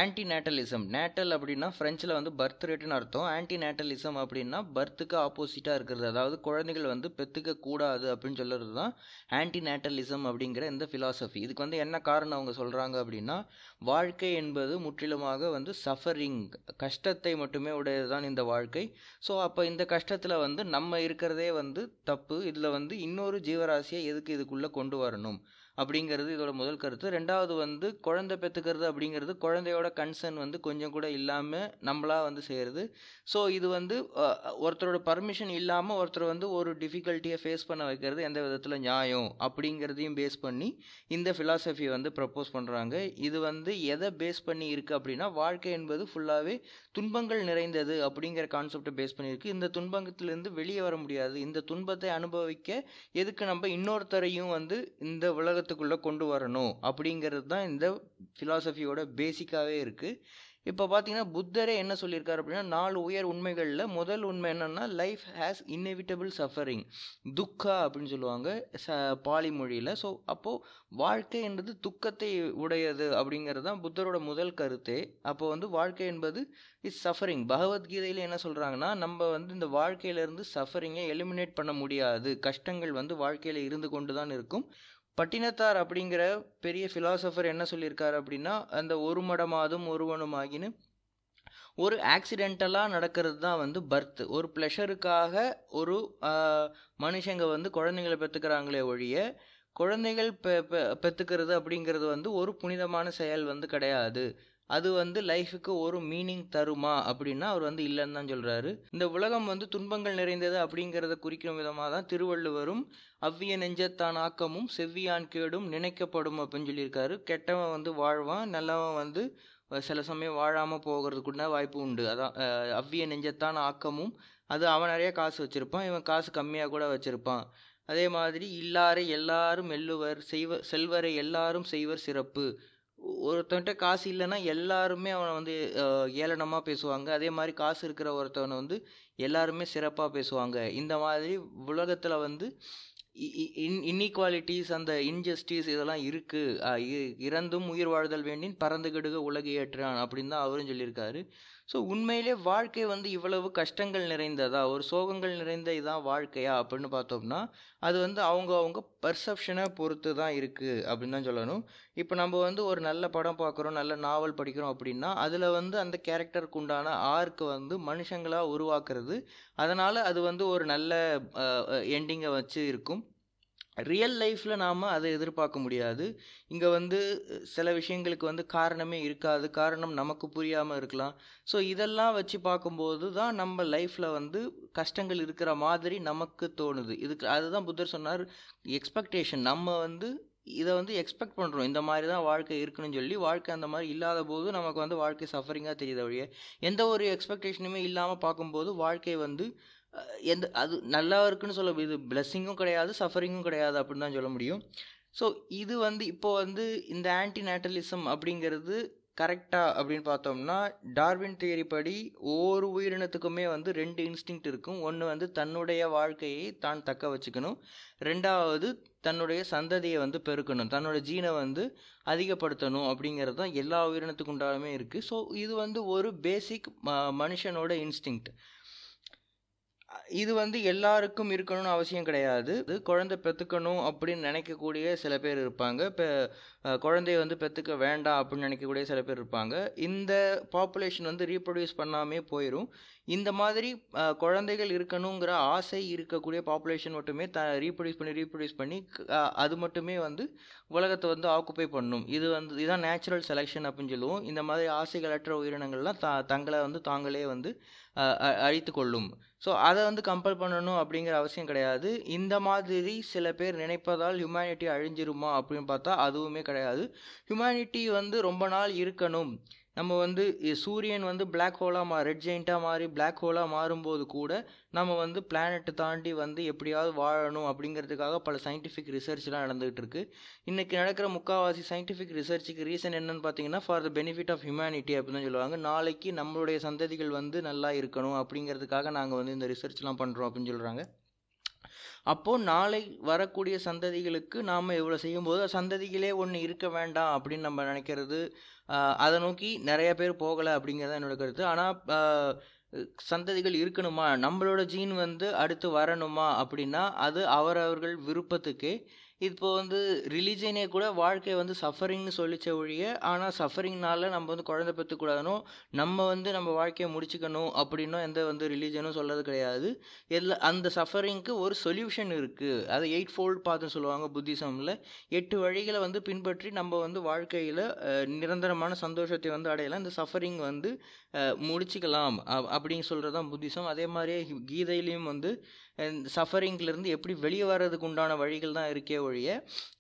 Antinatalism. Natal அப்படின்னா ஃப்ரெஞ்சில் வந்து birth ரேட்டுன்னு அர்த்தம். ஆன்டிநேட்டலிசம் அப்படின்னா பர்த்துக்கு ஆப்போசிட்டாக இருக்கிறது, அதாவது குழந்தைகள் வந்து பெற்றுக்க கூடாது அப்படின்னு சொல்கிறது தான் ஆன்டிநேட்டலிசம் அப்படிங்கிற இந்த ஃபிலாசபி. இதுக்கு வந்து என்ன காரணம் அவங்க சொல்கிறாங்க அப்படின்னா, வாழ்க்கை என்பது முற்றிலுமாக வந்து சஃபரிங், கஷ்டத்தை மட்டுமே உடையது தான் இந்த வாழ்க்கை. ஸோ அப்போ இந்த கஷ்டத்தில் வந்து நம்ம இருக்கிறதே வந்து தப்பு, இதில் வந்து இன்னொரு ஜீவராசியை எதுக்கு இதுக்குள்ளே கொண்டு வரணும் அப்படிங்கிறது இதோட முதல் கருத்து. ரெண்டாவது வந்து குழந்தை பெற்றுக்கிறது அப்படிங்கிறது குழந்தையோட கன்சர்ன் வந்து கொஞ்சம் கூட இல்லாமல் நம்மளா வந்து செய்கிறது. ஸோ இது வந்து ஒருத்தரோட பர்மிஷன் இல்லாமல் ஒருத்தர் வந்து ஒரு டிஃபிகல்ட்டியை ஃபேஸ் பண்ண வைக்கிறது எந்த விதத்தில் நியாயம் அப்படிங்கிறதையும் பேஸ் பண்ணி இந்த ஃபிலாசபியை வந்து ப்ரப்போஸ் பண்ணுறாங்க. இது வந்து எதை பேஸ் பண்ணி இருக்குது அப்படின்னா, வாழ்க்கை என்பது ஃபுல்லாகவே துன்பங்கள் நிறைந்தது அப்படிங்கிற கான்செப்டை பேஸ் பண்ணியிருக்கு. இந்த துன்பத்திலிருந்து வெளியே வர முடியாது, இந்த துன்பத்தை அனுபவிக்க எதுக்கு நம்ம இன்னொருத்தரையும் வந்து இந்த உலகத்துக்குள்ளே கொண்டு வரணும் அப்படிங்கிறது தான் இந்த ஃபிலாசபியோட பேசிக்காகவே இருக்குது. இப்போ பார்த்தீங்கன்னா புத்தரே என்ன சொல்லியிருக்காரு அப்படின்னா, 4 உயர் உண்மைகளில் முதல் உண்மை என்னென்னா, லைஃப் ஹேஸ் இன்னெவிட்டபிள் சஃபரிங், துக்கா அப்படின்னு சொல்லுவாங்க பாலி மொழியில். ஸோ அப்போது வாழ்க்கை என்பது துக்கத்தை உடையது அப்படிங்கிறது தான் புத்தரோட முதல் கருத்தே. அப்போ வந்து வாழ்க்கை என்பது இஸ் சஃபரிங். பகவத்கீதையில் என்ன சொல்கிறாங்கன்னா, நம்ம வந்து இந்த வாழ்க்கையிலேருந்து சஃபரிங்கை எலிமினேட் பண்ண முடியாது, கஷ்டங்கள் வந்து வாழ்க்கையில் இருந்து கொண்டு தான் இருக்கும். பட்டினத்தார் அப்படிங்கிற பெரிய ஃபிலாசபர் என்ன சொல்லியிருக்காரு அப்படின்னா, அந்த ஒரு மடமாதும் ஒருவனுமாகின்னு ஒரு ஆக்சிடென்டலாக நடக்கிறது தான் வந்து பர்த். ஒரு ப்ளஷருக்காக ஒரு மனுஷங்க வந்து குழந்தைங்களை பெற்றுக்கிறாங்களே ஒழிய, குழந்தைகள் பெற்றுக்கிறது அப்படிங்கிறது வந்து ஒரு புனிதமான செயல் வந்து கிடையாது. அது வந்து லைஃபுக்கு ஒரு மீனிங் தருமா அப்படின்னா அவர் வந்து இல்லைன்னு தான் சொல்கிறாரு. இந்த உலகம் வந்து துன்பங்கள் நிறைந்தது அப்படிங்கிறத குறிக்கும் விதமாக தான் திருவள்ளுவரும் அவ்விய நெஞ்சத்தான் ஆக்கமும் செவ்வியான் கேடும் நினைக்கப்படும் அப்படின்னு சொல்லியிருக்காரு. கெட்டவன் வந்து வாழ்வான், நல்லவன் வந்து சில சமயம் வாழாமல் போகிறதுக்குள்ள வாய்ப்பு உண்டு. அதான் அவ்விய நெஞ்சத்தான் ஆக்கமும், அது அவன் நிறைய காசு வச்சுருப்பான், இவன் காசு கம்மியாக கூட வச்சுருப்பான். அதே மாதிரி இல்லாரை எல்லாரும் எள்ளுவர், செல்வரை எல்லாரும் செய்வர் சிறப்பு. ஒருத்தன்ட்ட காசு இல்லைன்னா எல்லாருமே அவனை வந்து ஏளனமாக பேசுவாங்க. அதே மாதிரி காசு இருக்கிற ஒருத்தவனை வந்து எல்லாருமே சிறப்பாக பேசுவாங்க. இந்த மாதிரி உலகத்தில் வந்து இன்இக்வாலிட்டிஸ், அந்த இன்ஜஸ்டிஸ் இதெல்லாம் இருக்குது. இறந்தும் உயிர் வாழ்தல் வேண்டின் பறந்து கெடுக உலகு ஏற்றான் அப்படின்னு தான் அவரும் சொல்லியிருக்காரு. ஸோ உண்மையிலே வாழ்க்கை வந்து இவ்வளவு கஷ்டங்கள் நிறைந்ததா, ஒரு சோகங்கள் நிறைந்த இதான் வாழ்க்கையா அப்படின்னு பார்த்தோம்னா, அது வந்து அவங்க பர்செப்ஷனை பொறுத்து தான் இருக்குது அப்படின்னு தான் சொல்லணும். இப்போ நம்ம வந்து ஒரு நல்ல படம் பார்க்குறோம், நல்ல நாவல் படிக்கிறோம் அப்படின்னா, அதில் வந்து அந்த கேரக்டருக்கு உண்டான ஆர்க்கு வந்து மனுஷங்களாக உருவாக்குறது. அதனால் அது வந்து ஒரு நல்ல எண்டிங்கை வச்சு இருக்கும். ரியல் லைஃப்பில் நாம் அதை எதிர்பார்க்க முடியாது. இங்கே வந்து சில விஷயங்களுக்கு வந்து காரணமே இருக்காது, காரணம் நமக்கு புரியாமல் இருக்கலாம். ஸோ இதெல்லாம் வச்சு பார்க்கும்போது தான் நம்ம லைஃப்பில் வந்து கஷ்டங்கள் இருக்கிற மாதிரி நமக்கு தோணுது. இதுக்கு அதுதான் புத்தர் சொன்னார், எக்ஸ்பெக்டேஷன். நம்ம வந்து இதை வந்து எக்ஸ்பெக்ட் பண்ணுறோம், இந்த மாதிரி தான் வாழ்க்கை இருக்குன்னு சொல்லி. வாழ்க்கை அந்த மாதிரி இல்லாத போது நமக்கு வந்து வாழ்க்கை சஃபரிங்காக தெரியுது வழியே. எந்த ஒரு எக்ஸ்பெக்டேஷனுமே இல்லாமல் பார்க்கும்போது வாழ்க்கை வந்து அது நல்லா இருக்குன்னு சொல்ல, இது பிளெஸ்ஸிங்கும் கிடையாது, சஃபரிங்கும் கிடையாது அப்படின்னு தான் சொல்ல முடியும். ஸோ இது வந்து இப்போ வந்து இந்த ஆன்டிநேட்டலிசம் அப்படிங்கிறது கரெக்டாக அப்படின்னு பார்த்தோம்னா, டார்வின் தியரி படி ஒவ்வொரு உயிரினத்துக்குமே வந்து 2 இன்ஸ்டிங்க்ட் இருக்கும். ஒன்று வந்து தன்னுடைய வாழ்க்கையை தான் தக்க வச்சுக்கணும், ரெண்டாவது தன்னுடைய சந்ததியை வந்து பெருக்கணும், தன்னோட ஜீனை வந்து அதிகப்படுத்தணும் அப்படிங்கிறது தான் எல்லா உயிரினத்துக்கு உண்டாலுமே இருக்குது. ஸோ இது வந்து ஒரு பேசிக் மனுஷனோட இன்ஸ்டிங்க்ட். இது வந்து எல்லாருக்கும் இருக்கணும்னு அவசியம் கிடையாது. குழந்தை பெற்றுக்கணும் அப்படின்னு நினைக்கக்கூடிய சில பேர் இருப்பாங்க. இப்போ குழந்தைய வந்து பெற்றுக்க வேண்டாம் அப்படின்னு நினைக்கக்கூடிய சில பேர் இருப்பாங்க. இந்த பாப்புலேஷன் வந்து ரீப்ரொடியூஸ் பண்ணாமே போயிடும். இந்த மாதிரி குழந்தைகள் இருக்கணுங்கிற ஆசை இருக்கக்கூடிய பாப்புலேஷன் மட்டுமே ரீப்ரொடியூஸ் பண்ணி அது மட்டுமே வந்து உலகத்தை வந்து ஆக்குப்பை பண்ணும். இது வந்து இதுதான் நேச்சுரல் செலெக்ஷன் அப்படின்னு சொல்லுவோம். இந்த மாதிரி ஆசைகளற்ற உயிரினங்கள்லாம் தங்களை வந்து தாங்களே வந்து அழித்து கொள்ளும். ஸோ அதை வந்து கம்பல் பண்ணணும் அப்படிங்கிற அவசியம் கிடையாது. இந்த மாதிரி சில பேர் நினைப்பதால் ஹியூமனிட்டி அழிஞ்சிருமா அப்படின்னு பார்த்தா அதுவுமே கிடையாது. ஹியூமனிட்டி வந்து ரொம்ப நாள் இருக்கணும். நம்ம வந்து சூரியன் வந்து பிளாக் ஹோலாக ரெட் ஜெயிண்ட்டாக மாறி பிளாக் ஹோலாக மாறும்போது கூட நம்ம வந்து பிளானெட்டை தாண்டி வந்து எப்படியாவது வாழணும் அப்படிங்கிறதுக்காக பல சயின்டிஃபிக் ரிசர்ச்லாம் நடந்துகிட்டு இருக்கு. இன்றைக்கி நடக்கிற முக்கால்வாசி சயின்டிஃபிக் ரிசர்ச்சுக்கு ரீசன் என்னன்னு பார்த்தீங்கன்னா, for the benefit of humanity அப்படின்னு சொல்லுவாங்க. நாளைக்கு நம்மளுடைய சந்ததிகள் வந்து நல்லா இருக்கணும் அப்படிங்கிறதுக்காக நாங்கள் வந்து இந்த ரிசர்ச்லாம் பண்ணுறோம் அப்படின்னு சொல்கிறாங்க. அப்போது நாளை வரக்கூடிய சந்ததிகளுக்கு நாம் இவ்வளோ செய்யும்போது சந்ததிகளே ஒன்று இருக்க வேண்டாம் அப்படின்னு நம்ம நினைக்கிறது அதை நோக்கி நிறைய பேர் போகலை அப்படிங்கிறது என்னோட கருத்து. ஆனால் சந்ததிகள் இருக்கணுமா, நம்மளோட ஜீன் வந்து அடுத்து வரணுமா அப்படின்னா அது அவரவர்கள் விருப்பத்துக்கே. இப்போ வந்து ரிலீஜனே கூட வாழ்க்கையை வந்து சஃபரிங்னு சொல்லிச்ச ஒழிய, ஆனால் சஃபரிங்னால நம்ம வந்து குழந்தை பெற்றுக்கூடாதுனோ, நம்ம வந்து நம்ம வாழ்க்கையை முடிச்சுக்கணும் அப்படின்னும் எந்த வந்து ரிலீஜனும் சொல்கிறது கிடையாது. அந்த சஃபரிங்க்கு ஒரு சொல்யூஷன் இருக்குது. அதை 8 ஃபோல்ட் பாத்துன்னு சொல்லுவாங்க புத்திசமில். 8 வழிகளை வந்து பின்பற்றி நம்ம வந்து வாழ்க்கையில் நிரந்தரமான சந்தோஷத்தை வந்து அடையலாம், இந்த சஃபரிங் வந்து முடிச்சுக்கலாம் அப்படின்னு சொல்கிறது தான் புத்திசம். அதே மாதிரியே கீதையிலையும் வந்து சஃபரிங்லேருந்து எப்படி வெளியே வர்றதுக்கு உண்டான வழிகள் தான் இருக்கே ஒழிய,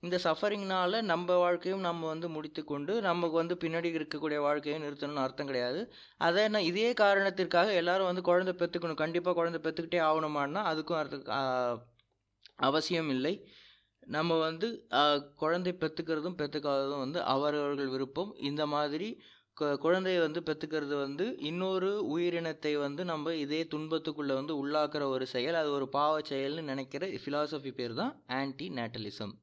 இந்த சஃபரிங்னால நம்ம வாழ்க்கையும் நம்ம வந்து முடித்து கொண்டு நமக்கு வந்து பின்னாடி இருக்கக்கூடிய வாழ்க்கையை நிறுத்தணும்னு அர்த்தம் கிடையாது. அதை நான் இதே காரணத்திற்காக எல்லாரும் வந்து குழந்தை பெற்றுக்கணும், கண்டிப்பாக குழந்தை பெற்றுக்கிட்டே ஆகணுமான்னா அதுக்கும் அவசியம் இல்லை. நம்ம வந்து குழந்தை பெற்றுக்கிறதும் பெற்றுக்காததும் வந்து அவரவர்கள் விருப்பம். இந்த மாதிரி குழந்தையை வந்து பெற்றுக்கிறது வந்து இன்னொரு உயிரினத்தை வந்து நம்ம இதே துன்பத்துக்குள்ளே வந்து உள்ளாக்குற ஒரு செயல், அது ஒரு பாவ செயல்னு நினைக்கிற ஃபிலாசபி பேர் தான் ஆன்டி நேட்டலிசம்.